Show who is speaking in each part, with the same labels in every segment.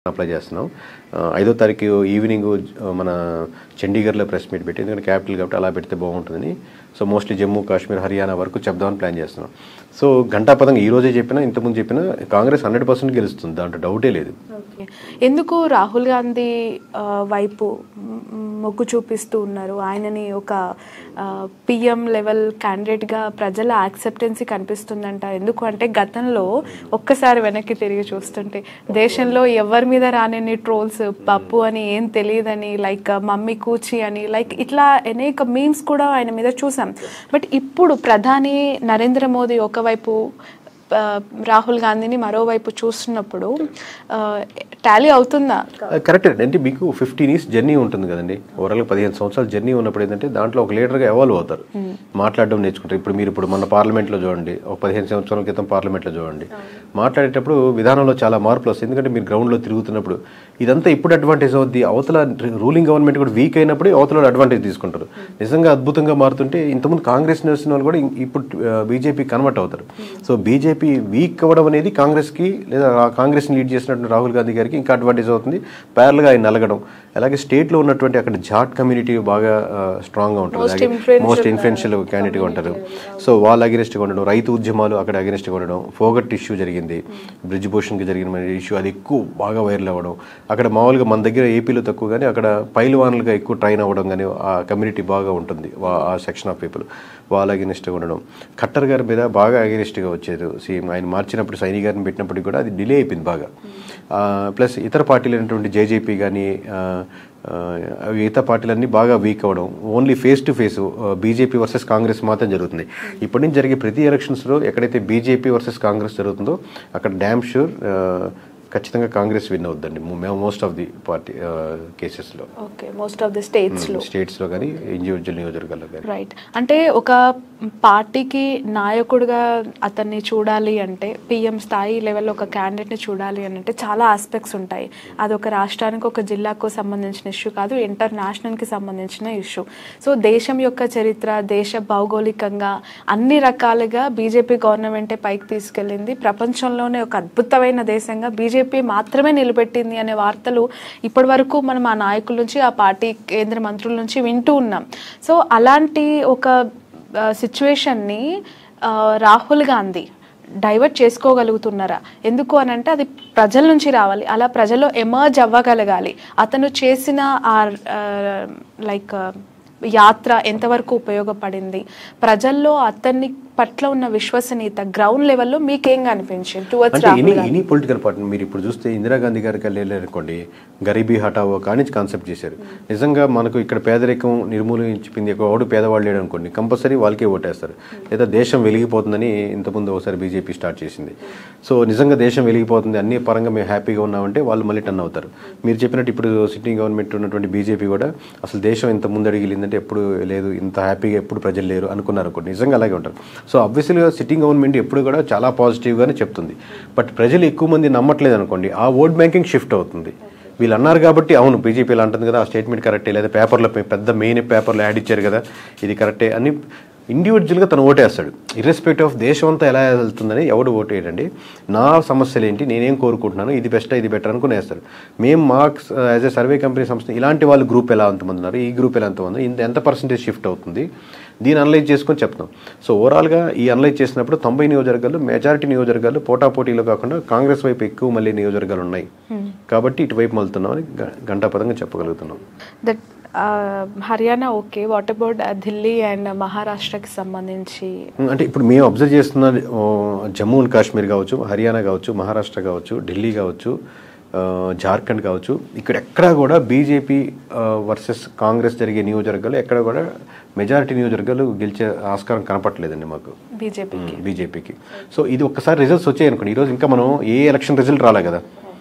Speaker 1: Apply చేస్తున్నాం. 5వ తారీఖు ఈవినింగ్ మన చండీగఢ్లో ప్రెస్ మీట్ పెట్టి, ఎందుకంటే క్యాపిటల్ కాబట్టి అలా పెడితే బాగుంటుందని. సో మోస్ట్లీ జమ్మూ కాశ్మీర్ హర్యానా వరకు చెప్దామని ప్లాన్ చేస్తున్నాం. సో ఘంటాపథంగా ఈరోజే చెప్పినా, ఇంతకుముందు చెప్పినా కాంగ్రెస్ 100% గెలుస్తుంది, దాంట్లో డౌటే లేదు.
Speaker 2: ఎందుకు రాహుల్ గాంధీ వైపు మొగ్గు చూపిస్తూ ఉన్నారు? ఆయనని ఒక పిఎం లెవెల్ క్యాండిడేట్గా ప్రజల యాక్సెప్టెన్సీ కనిపిస్తుందంట. ఎందుకు అంటే గతంలో ఒక్కసారి వెనక్కి తిరిగి చూస్తుంటే దేశంలో ఎవరి మీద రానని ట్రోల్స్, పప్పు అని ఏం తెలియదని, లైక్ మమ్మీ కూచి అని, లైక్ ఇట్లా అనేక మీమ్స్ కూడా ఆయన మీద చూసాం. బట్ ఇప్పుడు ప్రధాని నరేంద్ర మోదీ ఒకవైపు, రాహుల్ గాంధీని మరోవైపు చూస్తున్నప్పుడు టాలీ అవుతుందా?
Speaker 1: కరెక్ట్ అంటే మీకు 15 years జర్నీ ఉంటుంది కదండి. ఓవరాల్గా 15 సంవత్సరాల జర్నీ ఉన్నప్పుడు ఏంటంటే దాంట్లో ఒక లీడర్గా ఎవాల్వ్ అవుతారు, మాట్లాడడం నేర్చుకుంటారు. ఇప్పుడు మన పార్లమెంట్లో చూడండి, ఒక 15 సంవత్సరాల క్రితం పార్లమెంట్లో చూడండి, మాట్లాడేటప్పుడు విధానంలో చాలా మార్పులు వస్తాయి. ఎందుకంటే మీరు గ్రౌండ్లో తిరుగుతున్నప్పుడు ఇదంతా ఇప్పుడు అడ్వాంటేజ్ అవుద్ది. అవతల రూలింగ్ గవర్నమెంట్ కూడా వీక్ అయినప్పుడు అవతల అడ్వాంటేజ్ తీసుకుంటారు. నిజంగా అద్భుతంగా మారుతుంటే ఇంతకుముందు కాంగ్రెస్ నడిచిన వాళ్ళు కూడా ఇప్పుడు బీజేపీ కన్వర్ట్ అవుతారు. సో బీజేపీ వీక్ అవ్వడం అనేది కాంగ్రెస్కి, లేదా కాంగ్రెస్ని లీడ్ చేసినటువంటి రాహుల్ గాంధీ గారికి ఇంకా అడ్వాంటేజ్ అవుతుంది. ప్యారల్గా ఆయన నలగడం, అలాగే స్టేట్లో ఉన్నటువంటి అక్కడ జాట్ కమ్యూనిటీ బాగా స్ట్రాంగ్గా ఉంటుంది, మోస్ట్ ఇన్ఫ్లుయెన్షియల్ క్యాండిడేట్గా ఉంటారు. సో వాళ్ళు అగెనిస్ట్గా ఉండడం, రైతు ఉద్యమాలు అక్కడ అగెనిస్ట్గా ఉండడం, ఫోగట్ ఇష్యూ జరిగింది, బ్రిడ్జ్ భూషణ్కి జరిగిన ఇష్యూ, అది ఎక్కువ బాగా వైరల్ అవ్వడం. అక్కడ మామూలుగా మన దగ్గర ఏపీలో తక్కువ కానీ అక్కడ పైల్వాన్లుగా ఎక్కువ ట్రైన్ అవ్వడం కానీ ఆ కమ్యూనిటీ బాగా ఉంటుంది, ఆ సెక్షన్ ఆఫ్ పీపుల్ వాళ్ళు అగెనిస్ట్గా ఉండడం. ఖట్టర్ గారి మీద బాగా అగెనిస్ట్గా వచ్చారు. ఆయన మార్చినప్పుడు సైని గారిని పెట్టినప్పటికీ కూడా అది డిలే అయిపోయింది బాగా. ప్లస్ ఇతర పార్టీలు అయినటువంటి జేజేపీ కానీ ఇతర పార్టీలన్నీ బాగా వీక్ అవ్వడం. Only face to face BJP versus Congress మాత్రం జరుగుతుంది. ఇప్పటి నుంచి జరిగే ప్రతి ఎలక్షన్స్లో ఎక్కడైతే బీజేపీ వర్సెస్ కాంగ్రెస్ జరుగుతుందో అక్కడ డ్యామ్ షూర్ ఖచ్చితంగా కాంగ్రెస్ విన్ అవుద్దండి, మోస్ట్ ఆఫ్ ది పార్టీ కేసెస్లో.
Speaker 2: ఓకే, మోస్ట్ ఆఫ్ ది స్టేట్స్లో
Speaker 1: కానీ ఇండివిజువల్ నియోజకవర్గాల్లో కానీ.
Speaker 2: రైట్. అంటే ఒక పార్టీకి నాయకుడిగా అతన్ని చూడాలి అంటే, పిఎం స్థాయి లెవెల్లో ఒక క్యాండిడేట్ని చూడాలి అని అంటే చాలా ఆస్పెక్ట్స్ ఉంటాయి. అది ఒక రాష్ట్రానికి, ఒక జిల్లాకు సంబంధించిన ఇష్యూ కాదు, ఇంటర్నేషనల్కి సంబంధించిన ఇష్యూ. సో దేశం యొక్క చరిత్ర, దేశ భౌగోళికంగా అన్ని రకాలుగా బీజేపీ గవర్నమెంటే పైకి తీసుకెళ్ళింది. ప్రపంచంలోనే ఒక అద్భుతమైన దేశంగా బీజేపీ మాత్రమే నిలబెట్టింది అనే వార్తలు ఇప్పటి వరకు మనం ఆ నాయకుల నుంచి, ఆ పార్టీ కేంద్ర మంత్రుల నుంచి వింటూ ఉన్నాం. సో అలాంటి ఒక సిచ్యువేషన్ని రాహుల్ గాంధీ డైవర్ట్ చేసుకోగలుగుతున్నారా? ఎందుకు అని అంటే అది ప్రజల నుంచి రావాలి, అలా ప్రజల్లో ఎమర్జ్ అవ్వగలగాలి. అతను చేసిన లైక్ యాత్ర ఎంతవరకు ఉపయోగపడింది, ప్రజల్లో అతన్ని పట్ల ఉన్న విశ్వసనీయత గ్రౌండ్ లెవెల్లో మీకేం కనిపించింది towards Rahul Gandhi?
Speaker 1: Any political party మీరు ఇప్పుడు చూస్తే ఇందిరాగాంధీ గారికి వెళ్ళారనుకోండి, గరీబీ హఠావో కానీ కాన్సెప్ట్ చేశారు. నిజంగా మనకు ఇక్కడ పేదరికం నిర్మూలించింది ఎవడు పేదవాళ్ళు లేడు అనుకోండి, కంపల్సరీ వాళ్ళకే ఓటేస్తారు. లేదా దేశం వెలిగిపోతుందని ఇంతకుముందు ఒకసారి బీజేపీ స్టార్ట్ చేసింది. సో నిజంగా దేశం వెలిగిపోతుంది, అన్ని పరంగా మేము హ్యాపీగా ఉన్నామంటే వాళ్ళు మళ్ళీ టర్న్ అవుతారు. మీరు చెప్పినట్టు ఇప్పుడు సిట్టింగ్ గవర్నమెంట్ ఉన్నటువంటి బీజేపీ కూడా అసలు దేశం ఇంత ముందడిగిలిందంటే ఎప్పుడు లేదు, ఇంత హ్యాపీగా ఎప్పుడు ప్రజలు లేరు అనుకున్నారు అనుకోండి, నిజంగా అలాగే ఉంటారు. సో అబ్వియస్లీగా సిట్టింగ్ గవర్నమెంట్ ఎప్పుడు కూడా చాలా పాజిటివ్గానే చెప్తుంది. బట్ ప్రజలు ఎక్కువ మంది నమ్మట్లేదు అనుకోండి, ఆ ఓట్ బ్యాంకింగ్ షిఫ్ట్ అవుతుంది. వీళ్ళు అన్నారు కాబట్టి అవును బీజేపీ ఇలా అంటుంది కదా, ఆ స్టేట్మెంట్ కరెక్టే, లేదా పేపర్లో పెద్ద మెయిన్ పేపర్లో యాడ్ ఇచ్చారు కదా ఇది కరెక్టే అని ఇండివిజువల్గా తను ఓటేస్తాడు. ఇర్రెస్పెక్టివ్ ఆఫ్ దేశం అంతా ఎలా వెళ్తుందని ఎవడు ఓటు వేయడండి. నా సమస్యలు ఏంటి, నేనేం కోరుకుంటున్నాను, ఇది బెస్ట్ ఇది బెటర్ అనుకుని వేస్తారు. మేము యాజ్ ఏ సర్వే కంపెనీ సంస్థ ఇలాంటి వాళ్ళు గ్రూప్ ఎలా ఎంతమంది ఉన్నారు, ఈ గ్రూప్ ఎలా ఎంతమంది, ఎంత పర్సెంటేజ్ షిఫ్ట్ అవుతుంది, దీన్ని అనలైజ్ చేసుకొని చెప్తాం. సో ఓవరాల్గా ఈ అనలైజ్ చేసినప్పుడు 90 నియోజకవర్గాలు, మెజారిటీ నియోజకవర్గాలు పోటాపోటీలో కాకుండా కాంగ్రెస్ వైపు ఎక్కువ మళ్ళీ నియోజకవర్గాలు ఉన్నాయి కాబట్టి ఇటువైపు మళ్తున్నామని ఘంటాపథంగా చెప్పగలుగుతున్నాం.
Speaker 2: Haryana okay, what about Delhi and మహారాష్ట్రకి సంబంధించి?
Speaker 1: అంటే ఇప్పుడు మేము అబ్జర్వ్ చేస్తున్న జమ్మూ అండ్ కాశ్మీర్ కావచ్చు, హర్యానా కావచ్చు, మహారాష్ట్ర కావచ్చు, ఢిల్లీ కావచ్చు, జార్ఖండ్ కావచ్చు, ఇక్కడ ఎక్కడా కూడా బీజేపీ వర్సెస్ కాంగ్రెస్ జరిగే నియోజకవర్గాలు ఎక్కడ కూడా మెజారిటీ నియోజకవర్గాలు గెలిచే ఆస్కారం కనపట్లేదండి మాకు బీజేపీకి. సో ఇది ఒక్కసారి రిజల్ట్స్ వచ్చాయి అనుకోండి, ఈరోజు ఇంకా మనం ఏ ఎలక్షన్ రిజల్ట్ రాలే కదా,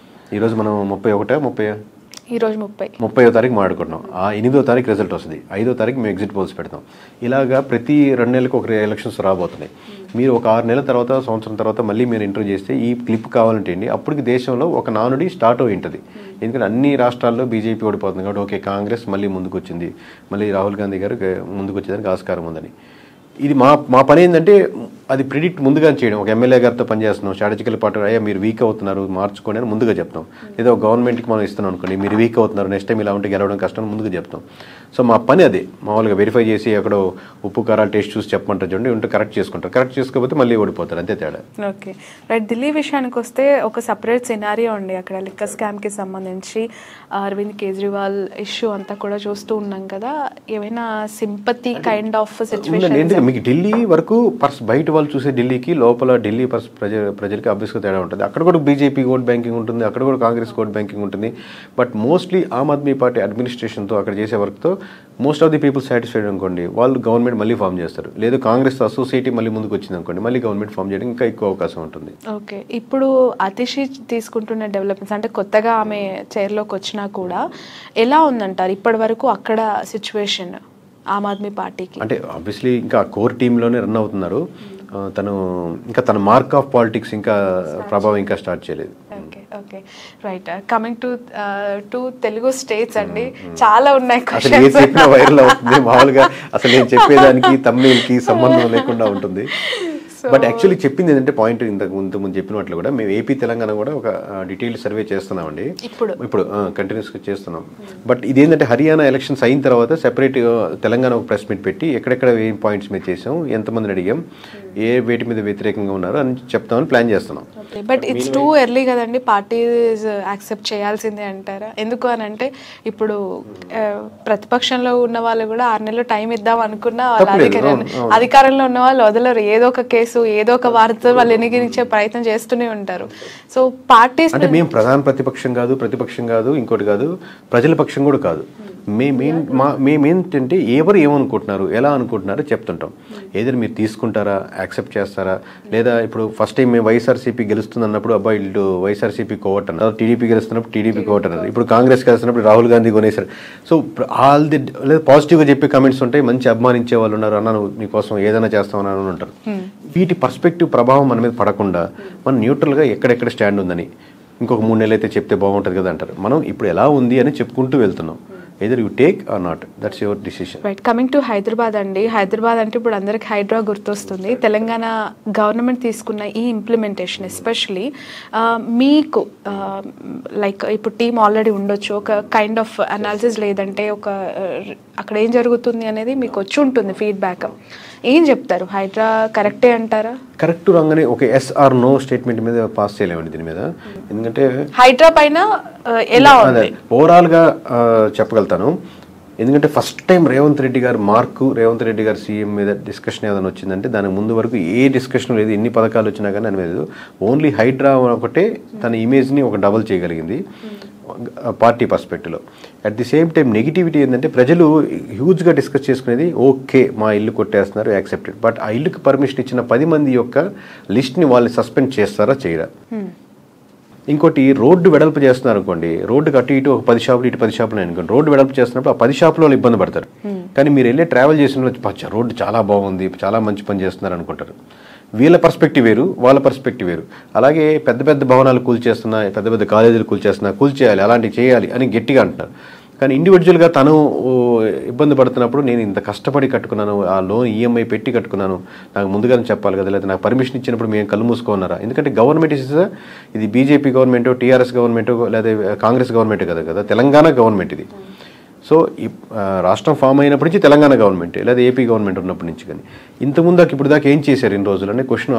Speaker 1: ఈరోజు మనం 30వ తారీఖు మాట్లాడుకుంటున్నాం. ఆ 8వ తారీఖు రిజల్ట్ వస్తుంది, 5వ తారీఖు మేము ఎగ్జిట్ పోల్స్ పెడతాం. ఇలాగా ప్రతి 2 నెలలకు ఒక ఎలక్షన్స్ రాబోతున్నాయి. మీరు ఒక 6 నెలల తర్వాత, సంవత్సరం తర్వాత మళ్ళీ మీరు ఇంటర్వ్యూ చేస్తే ఈ క్లిప్ కావాలంటే అండి, అప్పటికి దేశంలో ఒక నానుడి స్టార్ట్ అయి ఉంటుంది. ఎందుకంటే అన్ని రాష్ట్రాల్లో బీజేపీ ఓడిపోతుంది కాబట్టి ఓకే కాంగ్రెస్ మళ్ళీ ముందుకు వచ్చింది, మళ్ళీ రాహుల్ గాంధీ గారు ముందుకు వచ్చేదానికి ఆస్కారం ఉందని. ఇది మా పని ఏంటంటే అది ప్రిడిక్ట్ ముందుగా చేయడం. ఒక ఎమ్మెల్యే గారితో పనిచేస్తున్నాం, స్ట్రాటజికల్ పార్ట్నర్, అయ్యా మీరు వీక్ అవుతున్నారు మార్చుకోండి అని ముందుగా చెప్తాం. ఏదో గవర్నమెంట్కి మనం ఇస్తున్నాం అనుకోండి, మీరు వీక్ అవుతున్నారు, నెక్స్ట్ టైం ఇలా ఉంటే గెలవడం కష్టం ముందుగా చెప్తాం. సో మా పని అదే, మామూలుగా వెరిఫై చేసి ఎక్కడో ఉప్పు కారాలు టేస్ట్ చూసి చెప్పమంటారు చూడండి, ఉంటే కరెక్ట్ చేసుకుంటారు, కరెక్ట్ చేసుకోకపోతే మళ్ళీ ఓడిపోతారు, అంతే తేడా.
Speaker 2: Okay right. ఢిల్లీ విషయానికి వస్తే ఒక సపరేట్ సినారియో ఉంది అక్కడ లిక్కర్ స్కామ్కి సంబంధించి. అరవింద్ కేజ్రీవాల్ ఇష్యూ అంతా కూడా చూస్తూ ఉన్నాం కదా, ఏమైనా సింపతి కైండ్ ఆఫ్ సిచ్యువేషన్?
Speaker 1: ఎందుకంటే మీకు ఢిల్లీ వరకు బయట వాళ్ళు చూసే ఢిల్లీకి లోపల ఢిల్లీ ప్రజలకి అభ్యస్గా తేడా ఉంటుంది. అక్కడ కూడా బీజేపీ ఓట్ బ్యాంకింగ్ ఉంటుంది, అక్కడ కూడా కాంగ్రెస్ ఓట్ బ్యాంకింగ్ ఉంటుంది. బట్ మోస్ట్లీ ఆమ్ ఆద్మీ పార్టీ అడ్మినిస్ట్రేషన్తో అక్కడ చేసే వర్క్తో most of the people satisfied అనుకోండి, వాళ్ళు గవర్నమెంట్ మళ్ళీ ఫామ్ చేస్తారు. లేదు కాంగ్రెస్ అసోసియేటీ మళ్ళీ ముందుకు వచ్చింది అనుకోండి, మళ్ళీ గవర్నమెంట్ ఫామ్ చేయడం ఇంకా ఎక్కువ అవకాశం ఉంటుంది.
Speaker 2: ఓకే, ఇప్పుడు అతిషి తీసుకుంటున్న డెవలప్మెంట్స్ అంటే కొత్తగా ఆమె చైర్లోకి వచ్చినా కూడా ఎలా ఉందంటారు ఇప్పటి వరకు అక్కడ సిచ్యువేషన్ ఆమ్ ఆద్మీ పార్టీకి?
Speaker 1: అంటే ఆబ్వియస్లీ ఇంకా కోర్ టీంలోనే రన్ అవుతున్నారు తను, ఇంకా తన మార్క్ ఆఫ్ పాలిటిక్స్ ఇంకా ప్రభావం ఇంకా స్టార్ట్ చేయలేదు.
Speaker 2: Okay okay right. Coming to Telugu states అండి, చాలా ఉన్నాయి
Speaker 1: అసలు ఏ చెప్పినా వైరల్ అవుతుంది మామూలుగా. అసలు నేను చెప్పేదానికి తమిళకి సంబంధం లేకుండా ఉంటుంది. బట్ యాక్చువల్లీ చెప్పింది ఏంటంటే పాయింట్ ఇంతకు ముందు చెప్పినట్లు కూడా మేము ఏపీ తెలంగాణ కూడా ఒక డీటెయిల్ సర్వే చేస్తున్నామండి ఇప్పుడు కంటిన్యూస్గా చేస్తున్నాం. బట్ ఇదేంటంటే హర్యానా ఎలక్షన్స్ అయిన తర్వాత సెపరేట్ తెలంగాణ ఒక ప్రెస్ మీట్ పెట్టి ఎక్కడెక్కడ ఏం పాయింట్స్ మీద చేసాం, ఎంతమందిని అడిగాం, ఏ వేటి మీద వ్యతిరేకంగా ఉన్నారు అని చెప్తామని ప్లాన్ చేస్తున్నాం.
Speaker 2: బట్ ఇట్స్ టూ ఎర్లీ కదండి, పార్టీస్ యాక్సెప్ట్ చేయాల్సిందే అంటారా? ఎందుకు అని అంటే ఇప్పుడు ప్రతిపక్షంలో ఉన్న వాళ్ళు కూడా 6 నెలలు టైం ఇద్దాం అనుకున్నా అధికారంలో ఉన్న వాళ్ళు వదలరు. ఏదో ఒక కేసు ఏదో ఒక వార్త వాళ్ళు ఎన్నికరించే ప్రయత్నం చేస్తూనే ఉంటారు. సో పార్టీస్
Speaker 1: అంటే మేము ప్రధాన ప్రతిపక్షం కాదు ఇంకోటి కాదు, ప్రజల పక్షం కూడా కాదు. మేమేంటంటే ఎవరు ఏమనుకుంటున్నారు, ఎలా అనుకుంటున్నారో చెప్తుంటాం. ఏదైనా మీరు తీసుకుంటారా, యాక్సెప్ట్ చేస్తారా, లేదా ఇప్పుడు ఫస్ట్ టైం మేము వైఎస్ఆర్సీపీ గెలుస్తుంది అన్నప్పుడు అబ్బాయి వీళ్ళు వైఎస్ఆర్సీపీ కోవట్ అన్నారు, టీడీపీ గెలుస్తున్నప్పుడు టీడీపీ కోవట్ అన్నారు, ఇప్పుడు కాంగ్రెస్ గెలుస్తున్నప్పుడు రాహుల్ గాంధీ కొనేసారు. సో ఆల్ ది లేదా పాజిటివ్గా చెప్పే కామెంట్స్ ఉంటాయి, మంచి అభిమానించే వాళ్ళు ఉన్నారు, అన్నాను నీకోసం ఏదైనా చేస్తామని అని ఉంటారు. వీటి పర్స్పెక్టివ్ ప్రభావం మన మీద పడకుండా మనం న్యూట్రల్గా ఎక్కడెక్కడ స్టాండ్ ఉందని ఇంకొక 3 నెలలు అయితే చెప్తే బాగుంటుంది కదా అంటారు. మనం ఇప్పుడు ఎలా ఉంది అని చెప్పుకుంటూ వెళ్తున్నాం. either you take or not, that's your decision.
Speaker 2: Right. Coming to Hyderabad అండి, హైదరాబాద్ అంటే ఇప్పుడు అందరికి హైడ్రా గుర్తొస్తుంది. తెలంగాణ గవర్నమెంట్ తీసుకున్న ఈ ఇంప్లిమెంటేషన్ ఎస్పెషలీ మీకు లైక్ ఇప్పుడు టీమ్ ఆల్రెడీ ఉండొచ్చు, ఒక కైండ్ ఆఫ్ అనాలిసిస్ లేదంటే ఒక అక్కడ ఏం జరుగుతుంది అనేది మీకు వచ్చి ఉంటుంది ఫీడ్బ్యాక్. ఏం చెప్తారు, హైడ్రా కరెక్టే అంటారా?
Speaker 1: కరెక్ట్ రాగానే ఒక ఎస్ ఆర్ నో స్టేట్మెంట్ మీద పాస్ చేయలేమండి దీని మీద. ఎందుకంటే
Speaker 2: హైడ్రా పైన ఎలా ఉంది
Speaker 1: ఓవరాల్ గా చెప్పగలుగుతాను. ఎందుకంటే ఫస్ట్ టైం రేవంత్ రెడ్డి గారు సీఎం మీద డిస్కషన్ ఏదైనా వచ్చిందంటే దానికి ముందు వరకు ఏ డిస్కషన్ లేదు, ఎన్ని పథకాలు వచ్చినా కానీ అని లేదు. ఓన్లీ హైడ్రా ఒకటే తన ఇమేజ్ని ఒక డబుల్ చేయగలిగింది పార్టీ పర్స్పెక్టివ్లో. At the same time negativity ఏంటంటే ప్రజలు హ్యూజ్గా డిస్కస్ చేసుకునేది ఓకే మా ఇల్లు కొట్టేస్తున్నారు యాక్సెప్టెడ్, బట్ ఆ ఇల్లుకి పర్మిషన్ ఇచ్చిన 10 మంది యొక్క లిస్ట్ని వాళ్ళు సస్పెండ్ చేస్తారా చేయరా. ఇంకోటి రోడ్డు వెడల్పు చేస్తున్నారు అనుకోండి, రోడ్డుకి అటు ఇటు ఒక 10 షాపులు ఇటు 10 షాపులు అనుకోండి, రోడ్డు వెడల్పు చేస్తున్నప్పుడు ఆ 10 షాపుల వాళ్ళు ఇబ్బంది పడతారు. కానీ మీరు వెళ్ళే ట్రావెల్ చేసిన రోడ్డు చాలా బాగుంది, చాలా మంచి పని చేస్తున్నారు అనుకుంటారు. వీళ్ళ పర్స్పెక్టివ్ వేరు, వాళ్ళ పర్స్పెక్టివ్ వేరు. అలాగే పెద్ద పెద్ద భవనాలు కూల్చేస్తున్నా, పెద్ద పెద్ద కాలేజీలు కూల్చేయాలి, అలాంటివి చేయాలి అని గట్టిగా అంటున్నారు. కానీ ఇండివిజువల్గా తను ఇబ్బంది పడుతున్నప్పుడు నేను ఇంత కష్టపడి కట్టుకున్నాను, ఆ లోన్ ఈఎంఐ పెట్టి కట్టుకున్నాను, నాకు ముందుగానే చెప్పాలి కదా, లేదా నాకు పర్మిషన్ ఇచ్చినప్పుడు మేము కళ్ళు మూసుకున్నారా. ఎందుకంటే గవర్నమెంట్ ఇది బీజేపీ గవర్నమెంట్, టీఆర్ఎస్ గవర్నమెంట్, లేదా కాంగ్రెస్ గవర్నమెంట్ కదా, తెలంగాణ గవర్నమెంట్ ఇది. సో ఈ రాష్ట్రం ఫామ్ అయినప్పటి నుంచి తెలంగాణ గవర్నమెంట్ లేదా ఏపీ గవర్నమెంట్ ఉన్నప్పటి నుంచి. కానీ ఇంతకుముందాక ఇప్పుడు దాకా ఏం చేశారు ఇన్ని రోజులు అనే క్వశ్చన్